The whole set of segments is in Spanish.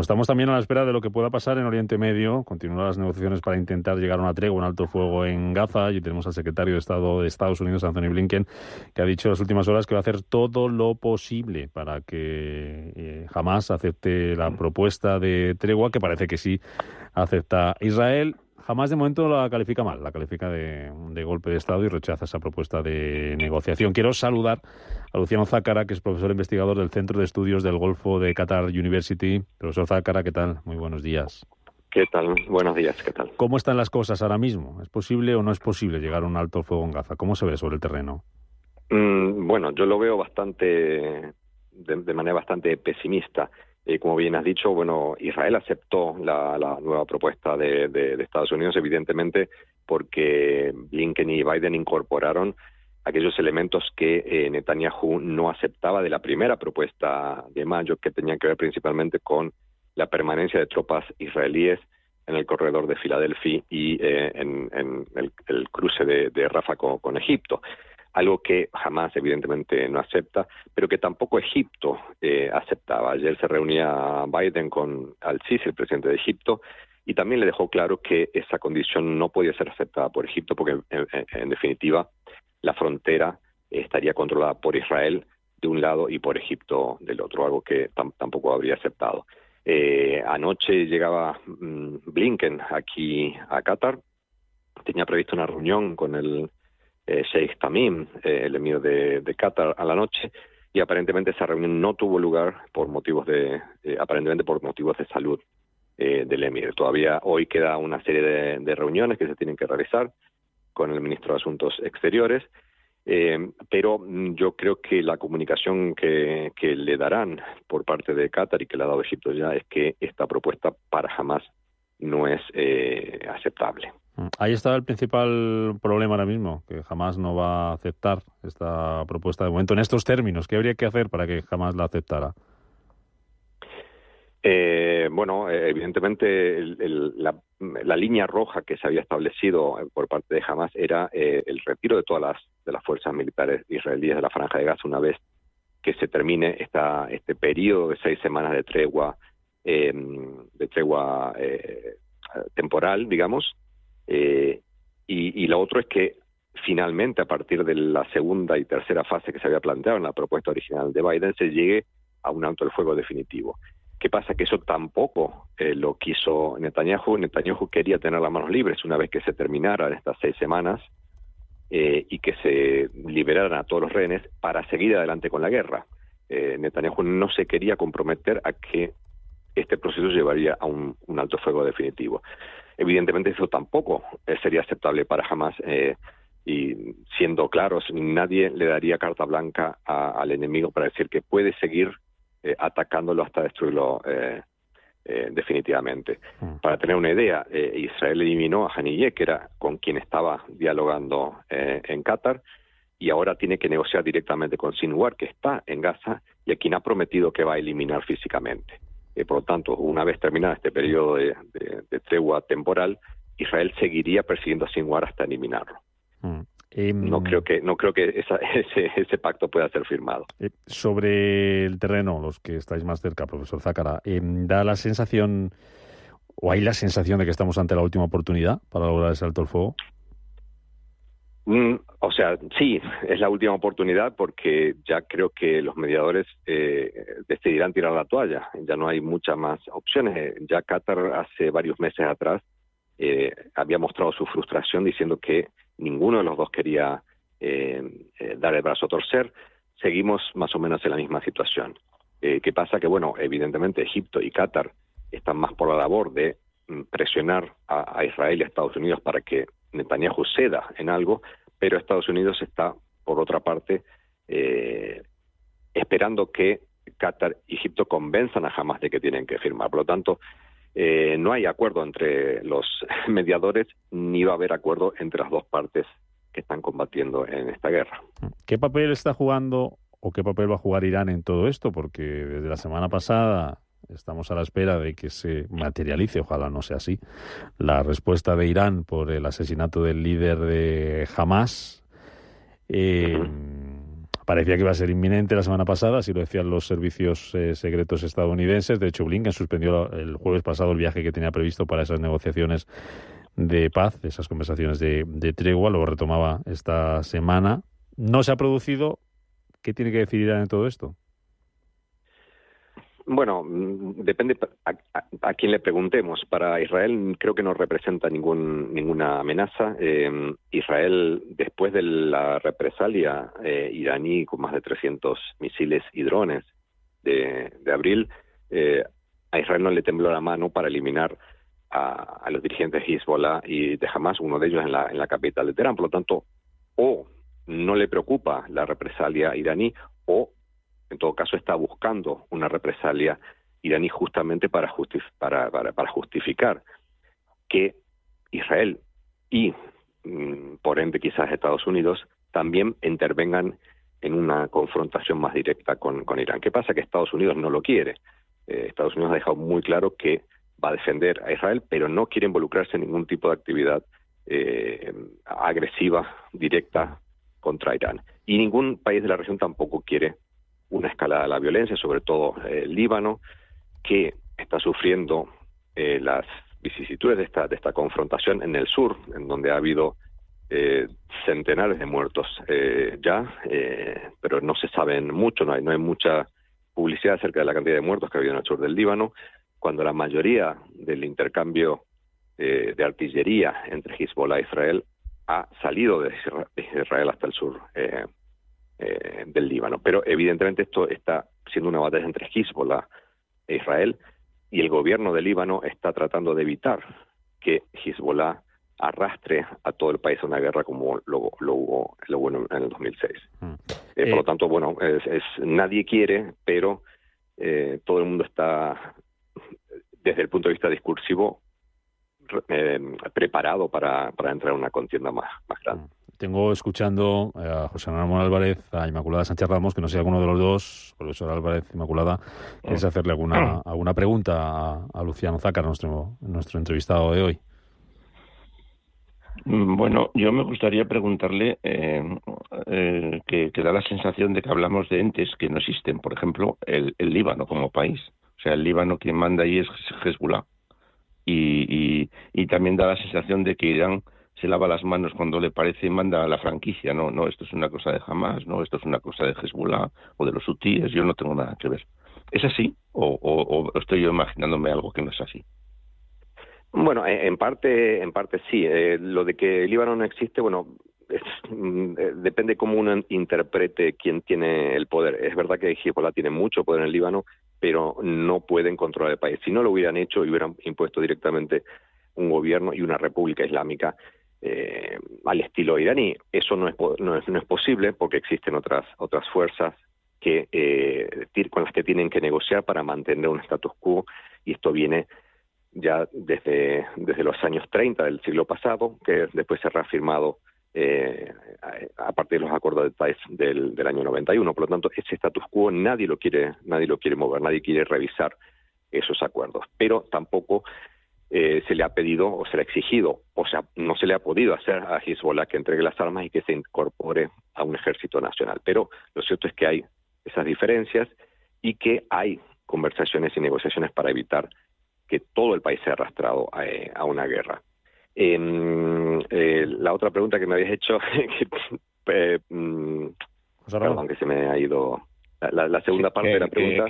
Estamos también a la espera de lo que pueda pasar en Oriente Medio. Continúan las negociaciones para intentar llegar a una tregua, un alto fuego en Gaza. Y tenemos al secretario de Estado de Estados Unidos, Anthony Blinken, que ha dicho en las últimas horas que va a hacer todo lo posible para que Hamás acepte la propuesta de tregua, que parece que sí acepta Israel. Hamás de momento la califica mal, la califica de golpe de Estado y rechaza esa propuesta de negociación. Quiero saludar a Luciano Zácara, que es profesor investigador del Centro de Estudios del Golfo de Qatar University. Profesor Zácara, ¿qué tal? Muy buenos días. ¿Qué tal? Buenos días, ¿qué tal? ¿Cómo están las cosas ahora mismo? ¿Es posible o no es posible llegar a un alto fuego en Gaza? ¿Cómo se ve sobre el terreno? Bueno, yo lo veo de manera bastante pesimista. Como bien has dicho, bueno, Israel aceptó la nueva propuesta de Estados Unidos, evidentemente, porque Blinken y Biden incorporaron aquellos elementos que Netanyahu no aceptaba de la primera propuesta de mayo, que tenían que ver principalmente con la permanencia de tropas israelíes en el corredor de Filadelfia y en el cruce de Rafah con Egipto. Algo que jamás evidentemente no acepta, pero que tampoco Egipto aceptaba. Ayer se reunía Biden con al-Sisi, el presidente de Egipto, y también le dejó claro que esa condición no podía ser aceptada por Egipto porque, en definitiva, la frontera estaría controlada por Israel de un lado y por Egipto del otro, algo que tampoco habría aceptado. Anoche llegaba Blinken aquí a Qatar, tenía previsto una reunión con el Sheikh Tamim, el emir de Qatar, a la noche, y aparentemente esa reunión no tuvo lugar aparentemente por motivos de salud del emir. Todavía hoy queda una serie de reuniones que se tienen que realizar con el ministro de Asuntos Exteriores, pero yo creo que la comunicación que le darán por parte de Qatar y que le ha dado Egipto ya es que esta propuesta para Hamás no es aceptable. Ahí está el principal problema ahora mismo, que Hamás no va a aceptar esta propuesta de momento en estos términos. ¿Qué habría que hacer para que Hamás la aceptara? Bueno, evidentemente la línea roja que se había establecido por parte de Hamás era el retiro de todas las fuerzas militares israelíes de la Franja de Gaza una vez que se termine este periodo de 6 semanas de tregua temporal, digamos. Y lo otro es que finalmente, a partir de la segunda y tercera fase que se había planteado en la propuesta original de Biden, se llegue a un alto el fuego definitivo. ¿Qué pasa? Que eso tampoco lo quiso Netanyahu. Netanyahu quería tener las manos libres una vez que se terminaran estas 6 semanas y que se liberaran a todos los rehenes para seguir adelante con la guerra. Netanyahu no se quería comprometer a que este proceso llevaría a un alto fuego definitivo. Evidentemente eso tampoco sería aceptable para Hamás, y siendo claros, nadie le daría carta blanca al enemigo para decir que puede seguir atacándolo hasta destruirlo definitivamente. Para tener una idea, Israel eliminó a Haniyeh, que era con quien estaba dialogando en Qatar, y ahora tiene que negociar directamente con Sinwar, que está en Gaza, y a quien ha prometido que va a eliminar físicamente. Por lo tanto, una vez terminado este periodo de tregua temporal, Israel seguiría persiguiendo a Sinwar hasta eliminarlo. No creo que ese pacto pueda ser firmado. Sobre el terreno, los que estáis más cerca, profesor Zácara, da la sensación, o hay la sensación de que estamos ante la última oportunidad para lograr ese alto el fuego. O sea, sí, es la última oportunidad porque ya creo que los mediadores decidirán tirar la toalla. Ya no hay muchas más opciones. Ya Qatar hace varios meses atrás había mostrado su frustración diciendo que ninguno de los dos quería dar el brazo a torcer. Seguimos más o menos en la misma situación. ¿Qué pasa? Que, bueno, evidentemente Egipto y Qatar están más por la labor de presionar a Israel y a Estados Unidos para que Netanyahu ceda en algo, pero Estados Unidos está, por otra parte, esperando que Qatar y Egipto convenzan a Hamás de que tienen que firmar. Por lo tanto, no hay acuerdo entre los mediadores, ni va a haber acuerdo entre las dos partes que están combatiendo en esta guerra. ¿Qué papel está jugando o qué papel va a jugar Irán en todo esto? Porque desde la semana pasada estamos a la espera de que se materialice, ojalá no sea así, la respuesta de Irán por el asesinato del líder de Hamás. parecía que iba a ser inminente la semana pasada, así lo decían los servicios secretos estadounidenses. De hecho, Blinken suspendió el jueves pasado el viaje que tenía previsto para esas negociaciones de paz, esas conversaciones de tregua, luego retomaba esta semana. No se ha producido. ¿Qué tiene que decir Irán en todo esto? Bueno, depende a quién le preguntemos. Para Israel creo que no representa ninguna amenaza. Israel, después de la represalia iraní con más de 300 misiles y drones de abril, a Israel no le tembló la mano para eliminar a los dirigentes de Hezbollah y de Hamas, uno de ellos en la capital de Teherán. Por lo tanto, o no le preocupa la represalia iraní, o en todo caso está buscando una represalia iraní justamente para justificar que Israel y por ende quizás Estados Unidos también intervengan en una confrontación más directa con Irán. ¿Qué pasa? Que Estados Unidos no lo quiere. Estados Unidos ha dejado muy claro que va a defender a Israel, pero no quiere involucrarse en ningún tipo de actividad agresiva, directa contra Irán. Y ningún país de la región tampoco quiere una escalada de la violencia, sobre todo el Líbano, que está sufriendo las vicisitudes de esta confrontación en el sur, en donde ha habido centenares de muertos pero no se saben mucho, no hay mucha publicidad acerca de la cantidad de muertos que ha habido en el sur del Líbano, cuando la mayoría del intercambio de artillería entre Hezbollah e Israel ha salido de Israel hasta el sur del Líbano. Pero evidentemente esto está siendo una batalla entre Hezbollah e Israel, y el gobierno del Líbano está tratando de evitar que Hezbollah arrastre a todo el país a una guerra como lo hubo en el 2006. Por lo tanto, bueno, nadie quiere, pero todo el mundo está, desde el punto de vista discursivo, preparado para entrar en una contienda más grande. Tengo escuchando a José Ramón Álvarez, a Inmaculada Sánchez Ramos, que no sé si alguno de los dos, profesor Álvarez, Inmaculada, es hacerle alguna pregunta a Luciano Zácar, nuestro entrevistado de hoy. Bueno, yo me gustaría preguntarle que da la sensación de que hablamos de entes que no existen. Por ejemplo, el Líbano como país. O sea, el Líbano quien manda allí es Hezbollah. Y también da la sensación de que Irán se lava las manos cuando le parece y manda a la franquicia. No, esto es una cosa de Hamas, no, esto es una cosa de Hezbollah o de los hutíes, yo no tengo nada que ver. ¿Es así o estoy yo imaginándome algo que no es así? Bueno, en parte sí. Lo de que el Líbano no existe, bueno, depende cómo uno interprete quién tiene el poder. Es verdad que Hezbollah tiene mucho poder en el Líbano, pero no pueden controlar el país. Si no lo hubieran hecho y hubieran impuesto directamente un gobierno y una república islámica al estilo iraní, eso no es posible, porque existen otras fuerzas con las que tienen que negociar para mantener un status quo, y esto viene ya desde los años 30 del siglo pasado, que después se ha reafirmado a partir de los acuerdos de Taif del año 91. Por lo tanto, ese status quo nadie lo quiere mover, nadie quiere revisar esos acuerdos, pero tampoco se le ha pedido o se le ha exigido, o sea, no se le ha podido hacer a Hezbollah que entregue las armas y que se incorpore a un ejército nacional. Pero lo cierto es que hay esas diferencias y que hay conversaciones y negociaciones para evitar que todo el país sea arrastrado a una guerra. La otra pregunta que me habías hecho, perdón, que se me ha ido la segunda parte de la pregunta.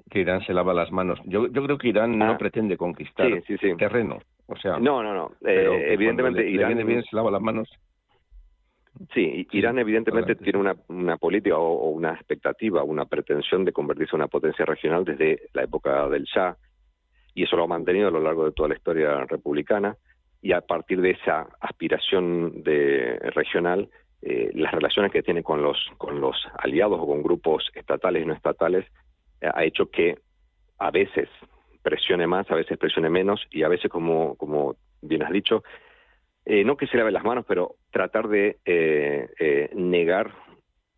Que Irán se lava las manos. Yo creo que Irán no pretende conquistar terreno. O sea, no. Evidentemente Irán viene bien, se lava las manos. Sí, Irán evidentemente tiene una política o una expectativa, una pretensión de convertirse en una potencia regional desde la época del Shah, y eso lo ha mantenido a lo largo de toda la historia republicana, y a partir de esa aspiración regional, las relaciones que tiene con los aliados o con grupos estatales y no estatales ha hecho que a veces presione más, a veces presione menos, y a veces, como bien has dicho, no que se lave las manos, pero tratar de negar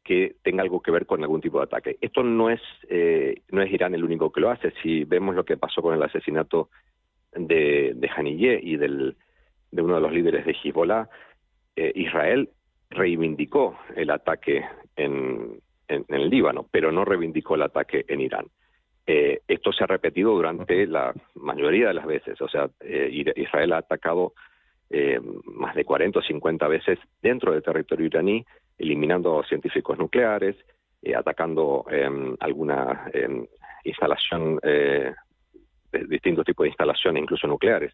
que tenga algo que ver con algún tipo de ataque. Esto no es Irán el único que lo hace. Si vemos lo que pasó con el asesinato de Haniyeh y de uno de los líderes de Hezbollah, Israel reivindicó el ataque en el Líbano, pero no reivindicó el ataque en Irán. Esto se ha repetido durante la mayoría de las veces. O sea, Israel ha atacado más de 40 o 50 veces dentro del territorio iraní, eliminando científicos nucleares, atacando alguna instalación, de distintos tipos de instalaciones, incluso nucleares,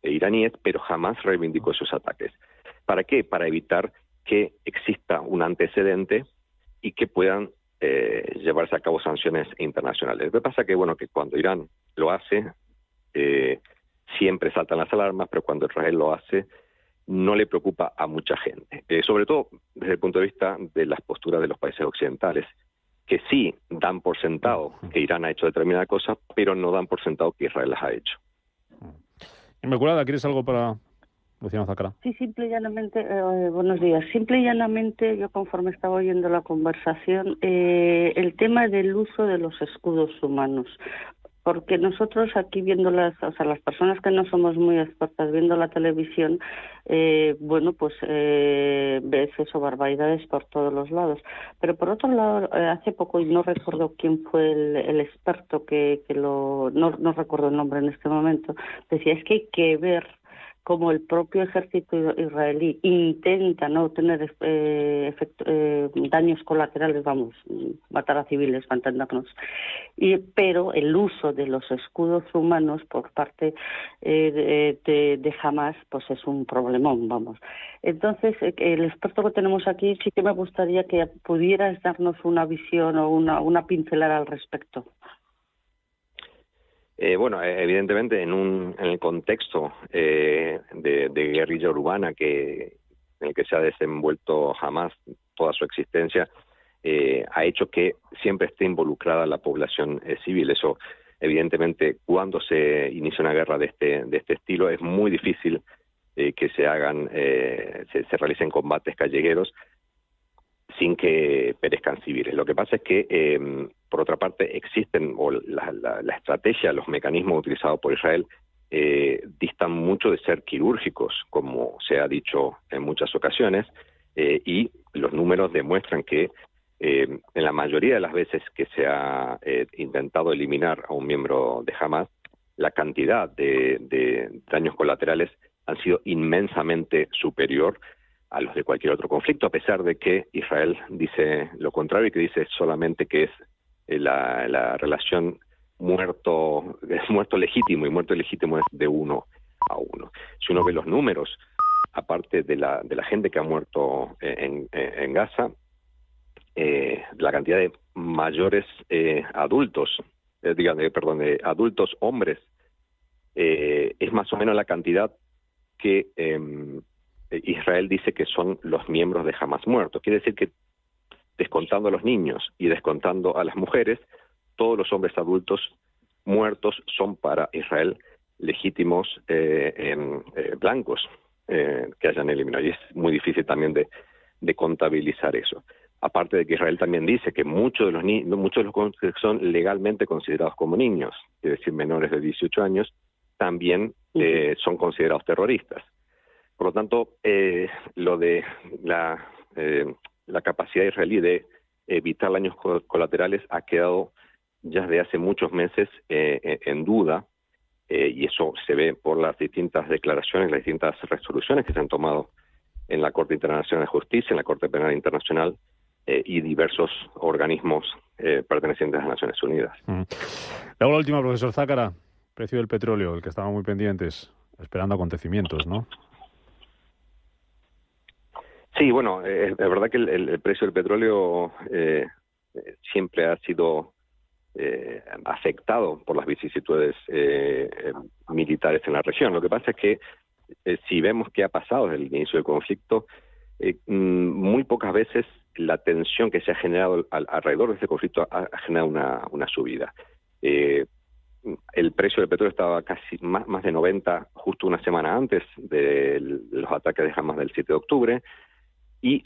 iraníes, pero jamás reivindicó esos ataques. ¿Para qué? Para evitar que exista un antecedente y que puedan llevarse a cabo sanciones internacionales. Lo que pasa que, bueno, que cuando Irán lo hace, siempre saltan las alarmas, pero cuando Israel lo hace, no le preocupa a mucha gente. Sobre todo desde el punto de vista de las posturas de los países occidentales, que sí dan por sentado que Irán ha hecho determinada cosa, pero no dan por sentado que Israel las ha hecho. Inmaculada, ¿quieres algo para Luciano Zácara? Sí, simple y llanamente, buenos días. Simple y llanamente, yo conforme estaba oyendo la conversación, el tema del uso de los escudos humanos. Porque nosotros aquí viendo las personas que no somos muy expertas viendo la televisión, ves eso, barbaridades por todos los lados. Pero por otro lado, hace poco, y no recuerdo quién fue el experto no recuerdo el nombre en este momento, decía, es que hay que ver como el propio ejército israelí intenta no tener daños colaterales, matar a civiles, para entendernos, pero el uso de los escudos humanos por parte de Hamás, pues es un problemón, Entonces, el experto que tenemos aquí, sí que me gustaría que pudieras darnos una visión o una pincelada al respecto. Evidentemente en el contexto de guerrilla urbana en el que se ha desenvuelto Hamás toda su existencia, ha hecho que siempre esté involucrada la población civil. Eso, evidentemente, cuando se inicia una guerra de este estilo, es muy difícil que se realicen combates callejeros sin que perezcan civiles. Lo que pasa es que, por otra parte, existen, o la estrategia, los mecanismos utilizados por Israel distan mucho de ser quirúrgicos, como se ha dicho en muchas ocasiones, y los números demuestran que en la mayoría de las veces que se ha intentado eliminar a un miembro de Hamás, la cantidad de daños colaterales han sido inmensamente superior a los de cualquier otro conflicto, a pesar de que Israel dice lo contrario y que dice solamente que es la relación muerto legítimo, y muerto legítimo es de 1 a 1. Si uno ve los números, aparte de la gente que ha muerto en Gaza, la cantidad de mayores adultos, adultos hombres, es más o menos la cantidad que Israel dice que son los miembros de Hamás muertos. Quiere decir que, descontando a los niños y descontando a las mujeres, todos los hombres adultos muertos son para Israel legítimos blancos que hayan eliminado. Y es muy difícil también de contabilizar eso. Aparte de que Israel también dice que muchos de los que son legalmente considerados como niños, es decir, menores de 18 años, también son considerados terroristas. Por lo tanto, lo de la capacidad israelí de evitar daños colaterales ha quedado ya desde hace muchos meses en duda, y eso se ve por las distintas declaraciones, las distintas resoluciones que se han tomado en la Corte Internacional de Justicia, en la Corte Penal Internacional y diversos organismos pertenecientes a las Naciones Unidas. Le hago la última, profesor Zácara. Precio del petróleo, el que estábamos muy pendientes, esperando acontecimientos, ¿no? Sí, bueno, es verdad que el precio del petróleo siempre ha sido afectado por las vicisitudes militares en la región. Lo que pasa es que si vemos qué ha pasado desde el inicio del conflicto, muy pocas veces la tensión que se ha generado alrededor de este conflicto ha generado una subida. El precio del petróleo estaba casi más de 90 justo una semana antes de los ataques de Hamás del 7 de octubre, y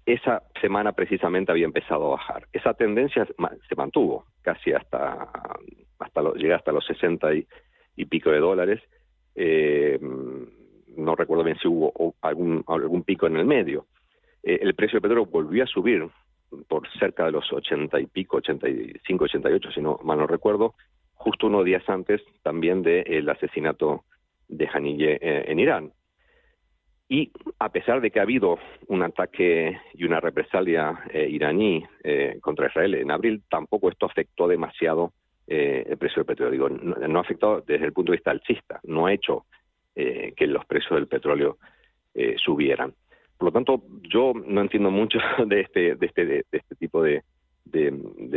esa semana precisamente había empezado a bajar. Esa tendencia se mantuvo casi llega hasta los 60 y pico de dólares. No recuerdo bien si hubo algún pico en el medio. El precio del petróleo volvió a subir por cerca de los 80 y pico, 85, 88, si no mal no recuerdo, justo unos días antes también del asesinato de Haniyeh en Irán. Y a pesar de que ha habido un ataque y una represalia iraní contra Israel en abril, tampoco esto afectó demasiado el precio del petróleo. Digo, no ha afectado desde el punto de vista alcista, no ha hecho que los precios del petróleo subieran. Por lo tanto, yo no entiendo mucho de este tipo de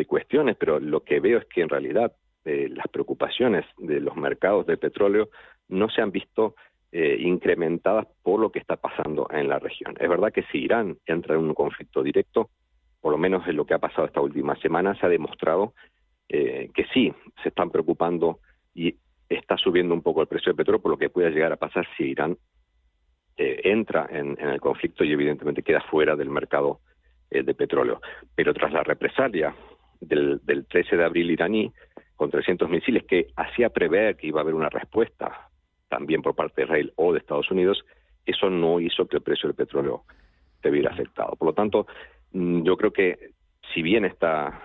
cuestiones, pero lo que veo es que en realidad las preocupaciones de los mercados de petróleo no se han visto incrementadas por lo que está pasando en la región. Es verdad que si Irán entra en un conflicto directo, por lo menos en lo que ha pasado esta última semana, se ha demostrado que sí, se están preocupando y está subiendo un poco el precio del petróleo por lo que pueda llegar a pasar si Irán entra en el conflicto y evidentemente queda fuera del mercado de petróleo. Pero tras la represalia del 13 de abril iraní con 300 misiles que hacía prever que iba a haber una respuesta también por parte de Israel o de Estados Unidos, eso no hizo que el precio del petróleo se viera afectado. Por lo tanto, yo creo que si bien ha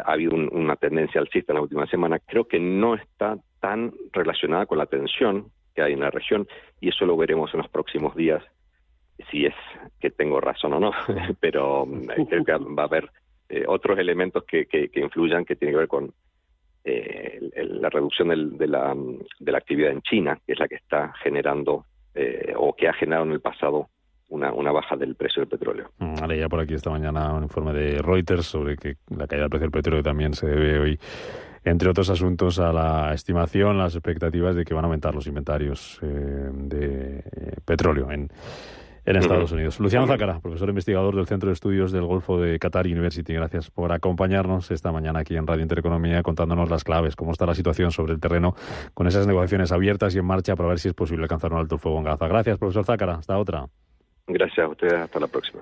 habido una tendencia alcista en la última semana, creo que no está tan relacionada con la tensión que hay en la región, y eso lo veremos en los próximos días, si es que tengo razón o no, pero creo que va a haber otros elementos que influyan, que tienen que ver con la reducción de la actividad en China, que es la que está generando o que ha generado en el pasado una baja del precio del petróleo. Leía por aquí esta mañana un informe de Reuters sobre que la caída del precio del petróleo también se debe hoy, entre otros asuntos, a la estimación, las expectativas de que van a aumentar los inventarios de petróleo en Estados Unidos. Luciano Zácara, profesor investigador del Centro de Estudios del Golfo de Qatar University. Gracias por acompañarnos esta mañana aquí en Radio Intereconomía, contándonos las claves, cómo está la situación sobre el terreno con esas negociaciones abiertas y en marcha para ver si es posible alcanzar un alto el fuego en Gaza. Gracias, profesor Zácara. Hasta otra. Gracias a ustedes. Hasta la próxima.